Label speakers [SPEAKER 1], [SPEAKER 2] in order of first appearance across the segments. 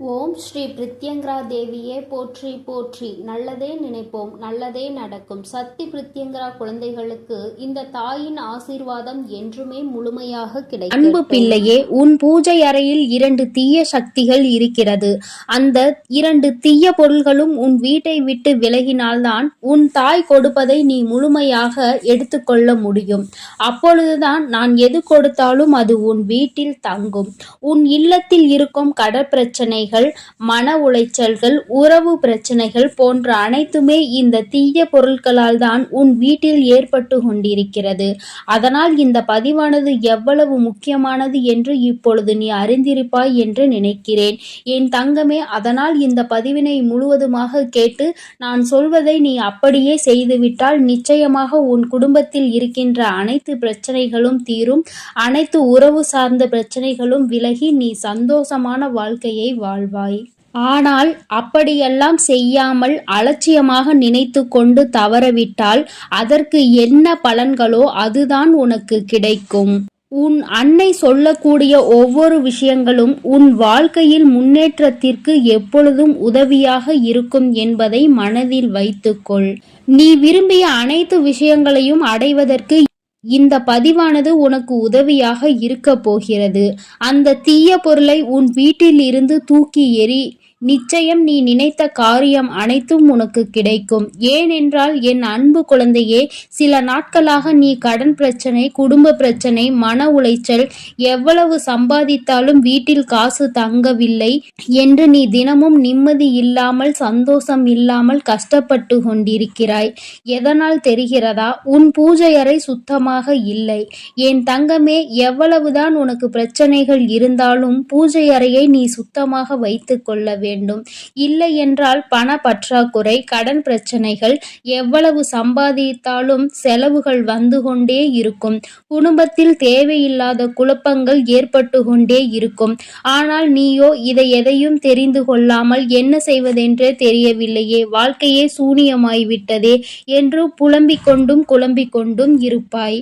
[SPEAKER 1] ஓம் ஸ்ரீ பிரித்யங்கரா தேவியே போற்றி போற்றி. நல்லதே நினைப்போம், நல்லதே நடக்கும். சக்தி பிரித்யங்கரா குழந்தைகளுக்கு இந்த தாயின் ஆசீர்வாதம் என்றுமே முழுமையாக கிடைக்கும்.
[SPEAKER 2] அன்பு பிள்ளையே, உன் பூஜை அறையில் 2 தீய சக்திகள் இருக்கிறது. அந்த 2 தீய பொருள்களும் உன் வீட்டை விட்டு விலகினால்தான் உன் தாய் கொடுப்பதை நீ முழுமையாக எடுத்துக்கொள்ள முடியும். அப்பொழுதுதான் நான் எது கொடுத்தாலும் அது உன் வீட்டில் தங்கும். உன் இல்லத்தில் இருக்கும் கடற்பிரச்சனை, மன உளைச்சல்கள், உறவு பிரச்சனைகள் போன்ற அனைத்துமே இந்த தீய பொருட்களால் தான் உன் வீட்டில் ஏற்பட்டு கொண்டிருக்கிறது. அதனால் இந்த பதிவானது எவ்வளவு முக்கியமானது என்று இப்பொழுது நீ அறிந்திருப்பாய் என்று நினைக்கிறேன் என் தங்கமே. அதனால் இந்த பதிவினை முழுவதுமாக கேட்டு நான் சொல்வதை நீ அப்படியே செய்துவிட்டால் நிச்சயமாக உன் குடும்பத்தில் இருக்கின்ற அனைத்து பிரச்சனைகளும் தீரும். அனைத்து உறவு சார்ந்த பிரச்சனைகளும் விலகி நீ சந்தோஷமான வாழ்க்கையை வாழ்வாய். ஆனால் அப்படியெல்லாம் செய்யாமல் அலட்சியமாக நினைத்து கொண்டு தவறவிட்டால் அதற்கு என்ன பலன்களோ அதுதான் உனக்கு கிடைக்கும். உன் அன்னை சொல்லக்கூடிய ஒவ்வொரு விஷயங்களும் உன் வாழ்க்கையில் முன்னேற்றத்திற்கு எப்பொழுதும் உதவியாக இருக்கும் என்பதை மனதில் வைத்துக்கொள். நீ விரும்பிய அனைத்து விஷயங்களையும் அடைவதற்கு இந்த பதிவானது உனக்கு உதவியாக இருக்க போகிறது. அந்த தீய பொருளை உன் வீட்டில் இருந்து தூக்கி எறி. நிச்சயம் நீ நினைத்த காரியம் அனைத்தும் உனக்கு கிடைக்கும். ஏனென்றால் என் அன்பு குழந்தையே, சில நாட்களாக நீ கடன் பிரச்சனை, குடும்ப பிரச்சனை, மன உளைச்சல், எவ்வளவு சம்பாதித்தாலும் வீட்டில் காசு தங்கவில்லை என்று நீ தினமும் நிம்மதி இல்லாமல், சந்தோஷம் இல்லாமல் கஷ்டப்பட்டு கொண்டிருக்கிறாய். எதனால் தெரிகிறதா? உன் பூஜை அறை சுத்தமாக இல்லை. என் தங்கமே, எவ்வளவுதான் உனக்கு பிரச்சனைகள் இருந்தாலும் பூஜை அறையை நீ சுத்தமாக வைத்துக் கொள்ள வேண்டும். இல்லை என்றால் பண பற்றாக்குறை, கடன் பிரச்சனைகள், எவ்வளவு சம்பாதித்தாலும் செலவுகள் வந்து கொண்டே இருக்கும். குடும்பத்தில் தேவையில்லாத குழப்பங்கள் ஏற்பட்டு கொண்டே இருக்கும். ஆனால் நீயோ இதை எதையும் தெரிந்து கொள்ளாமல் என்ன செய்வதென்றே தெரியவில்லையே, வாழ்க்கையே சூனியமாய்விட்டதே என்று புலம்பிக் கொண்டும் இருப்பாய்.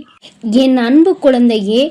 [SPEAKER 2] என் அன்பு குழந்தையே,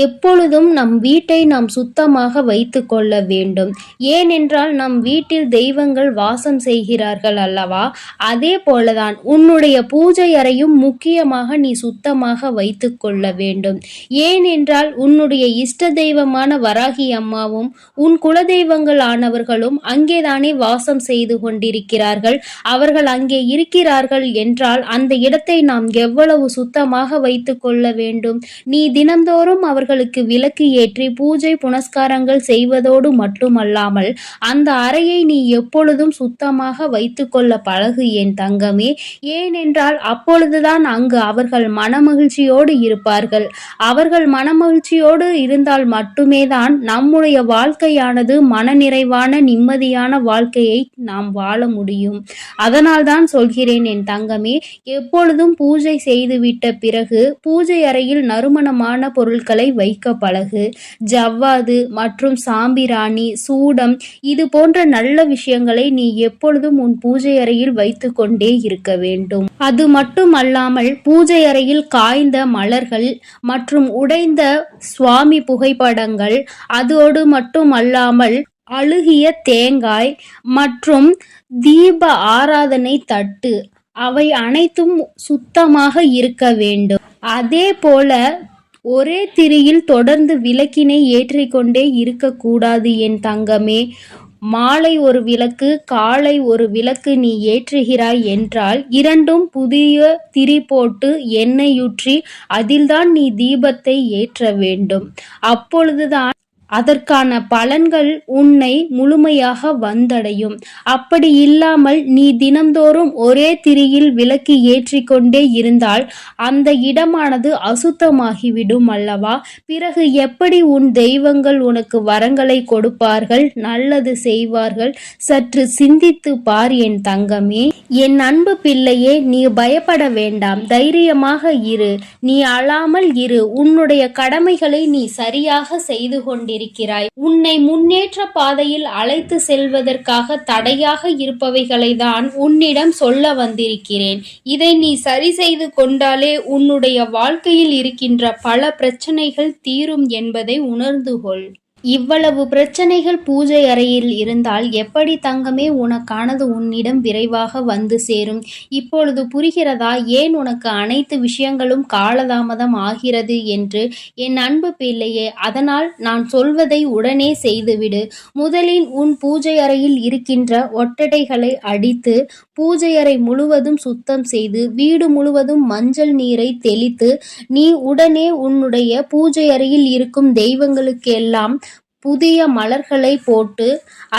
[SPEAKER 2] எப்பொழுதும் நம் வீட்டை நாம் சுத்தமாக வைத்து கொள்ள வேண்டும். ஏனென்றால் நம் வீட்டில் தெய்வங்கள் வாசம் செய்கிறார்கள் அல்லவா? அதே போலதான் உன்னுடைய பூஜை அறையும் முக்கியமாக நீ சுத்தமாக வைத்து கொள்ள வேண்டும். ஏனென்றால் உன்னுடைய இஷ்ட தெய்வமான வராகி அம்மாவும் உன் குலதெய்வங்கள் ஆனவர்களும் அங்கேதானே வாசம் செய்து கொண்டிருக்கிறார்கள். அவர்கள் அங்கே இருக்கிறார்கள் என்றால் அந்த இடத்தை நாம் எவ்வளவு சுத்தமாக வைத்து கொள்ள வேண்டும். நீ தினந்தோறும் அவர்களுக்கு விளக்கு ஏற்றி பூஜை புனஸ்காரங்கள் செய்வதோடு மட்டுமல்லாமல் அந்த அறையை நீ எப்பொழுதும் சுத்தமாக வைத்துக்கொள்ள பழகு என் தங்கமே. ஏனென்றால் அப்பொழுதுதான் அங்கு அவர்கள் மனமகிழ்ச்சியோடு இருப்பார்கள். அவர்கள் மனமகிழ்ச்சியோடு இருந்தால் மட்டுமே தான் நம்முடைய வாழ்க்கையானது மனநிறைவான நிம்மதியான வாழ்க்கையை நாம் வாழ முடியும். அதனால் தான் சொல்கிறேன் என் தங்கமே, எப்பொழுதும் பூஜை செய்துவிட்ட பிறகு பூஜை அறையில் நறுமணமான பொருட்களை வைக்க பழகு. ஜவ்வாது மற்றும் சாம்பிராணி, சூடம், இது போன்ற நல்ல விஷயங்களை நீ எப்பொழுதும் உன் பூஜை அறையில் வைத்து கொண்டே இருக்க வேண்டும். அது மட்டுமல்லாமல் பூஜை அறையில் காய்ந்த மலர்கள் மற்றும் உடைந்த சுவாமி புகைப்படங்கள், அதோடு மட்டுமல்லாமல் அழுகிய தேங்காய் மற்றும் தீப ஆராதனை தட்டு, அவை அனைத்தும் சுத்தமாக இருக்க வேண்டும். அதே போல ஒரே திரியில் தொடர்ந்து விளக்கினை ஏற்றிக்கொண்டே இருக்கக்கூடாது என் தங்கமே. மாலை ஒரு விளக்கு, காலை ஒரு விளக்கு நீ ஏற்றுகிறாய் என்றால் 2ம் புதிய திரி போட்டு எண்ணெயூற்றி அதில்தான் நீ தீபத்தை ஏற்ற வேண்டும். அப்பொழுதுதான் அதற்கான பலன்கள் உன்னை முழுமையாக வந்தடையும். அப்படி இல்லாமல் நீ தினந்தோறும் ஒரே திரியில் விளக்கு ஏற்றிக்கொண்டே இருந்தால் அந்த இடமானது அசுத்தமாகிவிடும் அல்லவா? பிறகு எப்படி உன் தெய்வங்கள் உனக்கு வரங்களை கொடுப்பார்கள், நல்லது செய்வார்கள்? சற்று சிந்தித்து பார் என் தங்கமே. என் அன்பு பிள்ளையே, நீ பயப்பட வேண்டாம், தைரியமாக இரு. நீ அழாமல் இரு. உன்னுடைய கடமைகளை நீ சரியாக செய்து கொண்டிருக்கிறாய். உன்னை முன்னேற்ற பாதையில் அழைத்து செல்வதற்காக தடையாக இருப்பவைகளை தான் உன்னிடம் சொல்ல வந்திருக்கிறேன். இதை நீ சரி செய்து கொண்டாலே உன்னுடைய வாழ்க்கையில் இருக்கின்ற பல பிரச்சனைகள் தீரும் என்பதை உணர்ந்து கொள். இவ்வளவு பிரச்சனைகள் பூஜை அறையில் இருந்தால் எப்படி தங்கமே உனக்கானது உன்னிடம் விரைவாக வந்து சேரும்? இப்பொழுது புரிகிறதா ஏன் உனக்கு அனைத்து விஷயங்களும் காலதாமதம் ஆகிறது என்று? என் அன்பு பிள்ளையே, அதனால் நான் சொல்வதை உடனே செய்துவிடு. முதலில் உன் பூஜை அறையில் இருக்கின்ற ஒட்டடைகளை அடித்து பூஜை அறை முழுவதும் சுத்தம் செய்து வீடு முழுவதும் மஞ்சள் நீரை தெளித்து நீ உடனே உன்னுடைய பூஜை அறையில் இருக்கும் தெய்வங்களுக்கு எல்லாம் புதிய மலர்களை போட்டு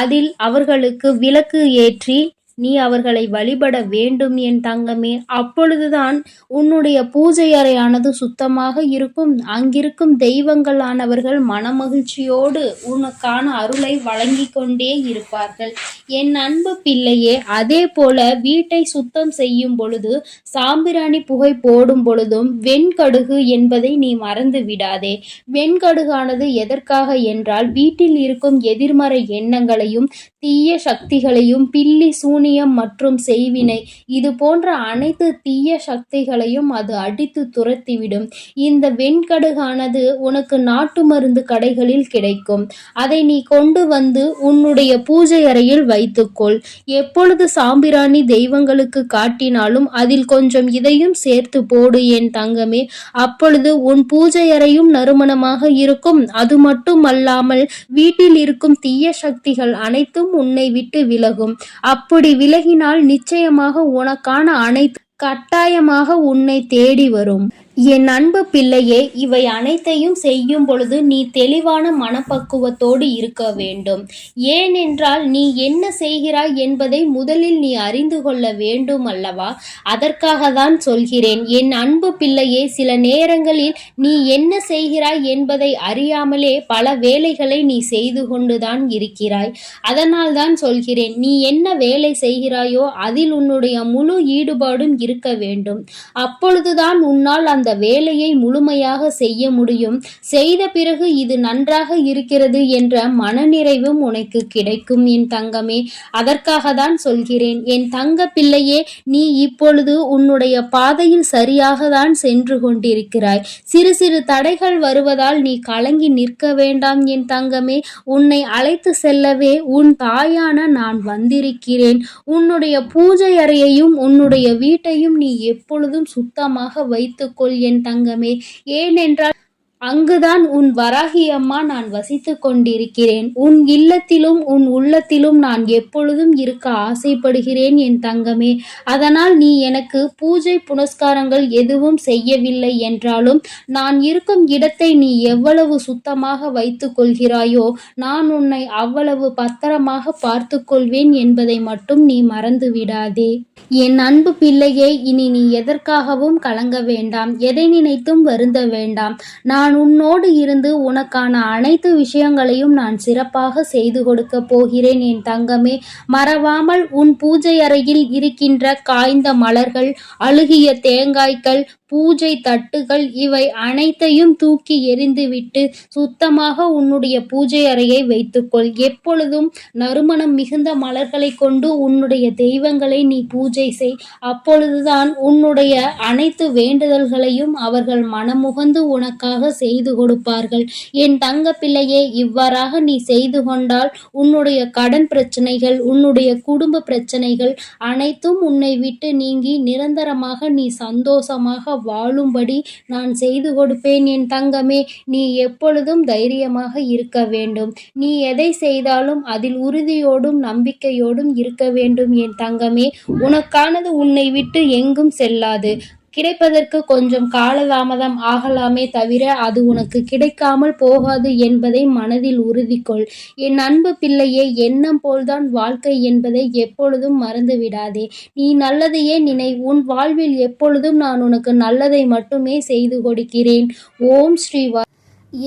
[SPEAKER 2] அதில் அவர்களுக்கு விளக்கு ஏற்றி நீ அவர்களை வழிபட வேண்டும் என் தங்கமே. அப்பொழுதுதான் உன்னுடைய பூஜை அறையானது சுத்தமாக இருக்கும். அங்கிருக்கும் தெய்வங்களானவர்கள் மனமகிழ்ச்சியோடு உனக்கான அருளை வழங்கி கொண்டே இருப்பார்கள். என் அன்பு பிள்ளையே, அதே போல வீட்டை சுத்தம் செய்யும் பொழுது சாம்பிராணி புகை போடும் பொழுதும் வெண்கடுகு என்பதை நீ மறந்து விடாதே. வெண்கடுகானது எதற்காக என்றால் வீட்டில் இருக்கும் எதிர்மறை எண்ணங்களையும் தீய சக்திகளையும் பில்லி சூனியம் மற்றும் செய்வினை இது போன்ற அனைத்து தீய சக்திகளையும் அது அடித்து துரத்திவிடும். இந்த வெண்கடுகானது உனக்கு நாட்டு மருந்து கடைகளில் கிடைக்கும். அதை நீ கொண்டு வந்து உன்னுடைய பூஜை அறையில் வைத்துக்கொள். எப்பொழுது சாம்பிராணி தெய்வங்களுக்கு காட்டினாலும் அதில் கொஞ்சம் இதையும் சேர்த்து போடு என் தங்கமே. அப்பொழுது உன் பூஜை அறையும் நறுமணமாக இருக்கும். அது மட்டும் அல்லாமல் வீட்டில் இருக்கும் தீய சக்திகள் அனைத்தும் உன்னை விட்டு விலகும். அப்படி விலகினால் நிச்சயமாக உனக்கான அனைத்து கட்டாயமாக உன்னை தேடி வரும். என் அன்பு பிள்ளையே, இவை அனைத்தையும் செய்யும் பொழுது நீ தெளிவான மனப்பக்குவத்தோடு இருக்க வேண்டும். ஏனென்றால் நீ என்ன செய்கிறாய் என்பதை முதலில் நீ அறிந்து கொள்ள வேண்டும் அல்லவா? அதற்காக தான் சொல்கிறேன். என் அன்பு பிள்ளையே, சில நேரங்களில் நீ என்ன செய்கிறாய் என்பதை அறியாமலே பல வேலைகளை நீ செய்து கொண்டுதான் இருக்கிறாய். அதனால் தான் சொல்கிறேன், நீ என்ன வேலை செய்கிறாயோ அதில் உன்னுடைய முழு ஈடுபாடும் இருக்க வேண்டும். அப்பொழுதுதான் உன்னால் அந்த வேலையை முழுமையாக செய்ய முடியும். செய்த பிறகு இது நன்றாக இருக்கிறது என்ற மனநிறைவும் உனக்கு கிடைக்கும் என் தங்கமே. அதற்காக தான் சொல்கிறேன். என் தங்க பிள்ளையே, நீ இப்பொழுது உன்னுடைய பாதையில் சரியாக தான் சென்று கொண்டிருக்கிறாய். சிறு சிறு தடைகள் வருவதால் நீ கலங்கி நிற்க வேண்டாம் என் தங்கமே. உன்னை அழைத்து செல்லவே உன் தாயான நான் வந்திருக்கிறேன். உன்னுடைய பூஜை அறையையும் உன்னுடைய வீட்டையும் நீ எப்பொழுதும் சுத்தமாக வைத்துக்கொள் என் தங்கமே. ஏனென்றால் அங்குதான் உன் வராகி அம்மா நான் வசித்துக் கொண்டிருக்கிறேன். உன் இல்லத்திலும் உன் உள்ளத்திலும் நான் எப்பொழுதும் இருக்க ஆசைப்படுகிறேன் என் தங்கமே. அதனால் நீ எனக்கு பூஜை புனஸ்காரங்கள் எதுவும் செய்யவில்லை என்றாலும் நான் இருக்கும் இடத்தை நீ எவ்வளவு சுத்தமாக வைத்துக் கொள்கிறாயோ நான் உன்னை அவ்வளவு பத்திரமாக பார்த்து கொள்வேன் என்பதை மட்டும் நீ மறந்து விடாதே. என் அன்பு பிள்ளையே, இனி நீ எதற்காகவும் கலங்க வேண்டாம். எதை நினைத்தும் வருந்த வேண்டாம். நான் உன்னோடு இருந்து உனக்கான அனைத்து விஷயங்களையும் நான் சிறப்பாக செய்து கொடுக்க போகிறேன் என் தங்கமே. மறவாமல் உன் பூஜை அறையில் இருக்கின்ற காய்ந்த மலர்கள், அழுகிய தேங்காய்கள், பூஜை தட்டுகள் இவை அனைத்தையும் தூக்கி எறிந்துவிட்டு சுத்தமாக உன்னுடைய பூஜை அறையை வைத்துக்கொள். எப்பொழுதும் நறுமணம் மிகுந்த மலர்களை கொண்டு உன்னுடைய தெய்வங்களை நீ பூஜை செய். அப்பொழுதுதான் உன்னுடைய அனைத்து வேண்டுதல்களையும் அவர்கள் மனமுகந்து உனக்காக செய்து கொடுப்பார்கள். என் தங்க பிள்ளையே, இவ்வாறாக நீ செய்து கொண்டால் உன்னுடைய கடன் பிரச்சனைகள், உன்னுடைய குடும்ப பிரச்சனைகள் அனைத்தும் உன்னை விட்டு நீங்கி நிரந்தரமாக நீ சந்தோஷமாக வாழும்படி நான் செய்து கொடுப்பேன் என் தங்கமே. நீ எப்பொழுதும் தைரியமாக இருக்க வேண்டும். நீ எதை செய்தாலும் அதில் உறுதியோடும் நம்பிக்கையோடும் இருக்க வேண்டும் என் தங்கமே. உனக்கானது உன்னை விட்டு எங்கும் செல்லாது. கிடைப்பதற்கு கொஞ்சம் காலதாமதம் ஆகலாமே தவிர அது உனக்கு கிடைக்காமல் போகாது என்பதை மனதில் உறுதி கொள். என் அன்பு பிள்ளையே, எண்ணம் போல்தான் வாழ்க்கை என்பதை எப்பொழுதும் மறந்து விடாதே. நீ நல்லதையே நினை. உன் வாழ்வில் எப்பொழுதும் நான் உனக்கு நல்லதை மட்டுமே செய்து கொடுக்கிறேன். ஓம் ஸ்ரீவா.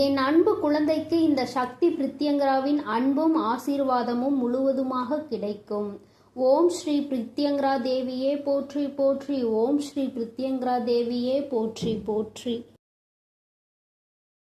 [SPEAKER 1] என் அன்பு குழந்தைக்கு இந்த சக்தி பிரித்யங்கராவின் அன்பும் ஆசீர்வாதமும் முழுவதுமாக கிடைக்கும். ஓம் ஸ்ரீ பிரித்யங்கரா தேவியே போற்றி போற்றி. ஓம் ஸ்ரீ பிரித்யங்கரா தேவியே போற்றி போற்றி.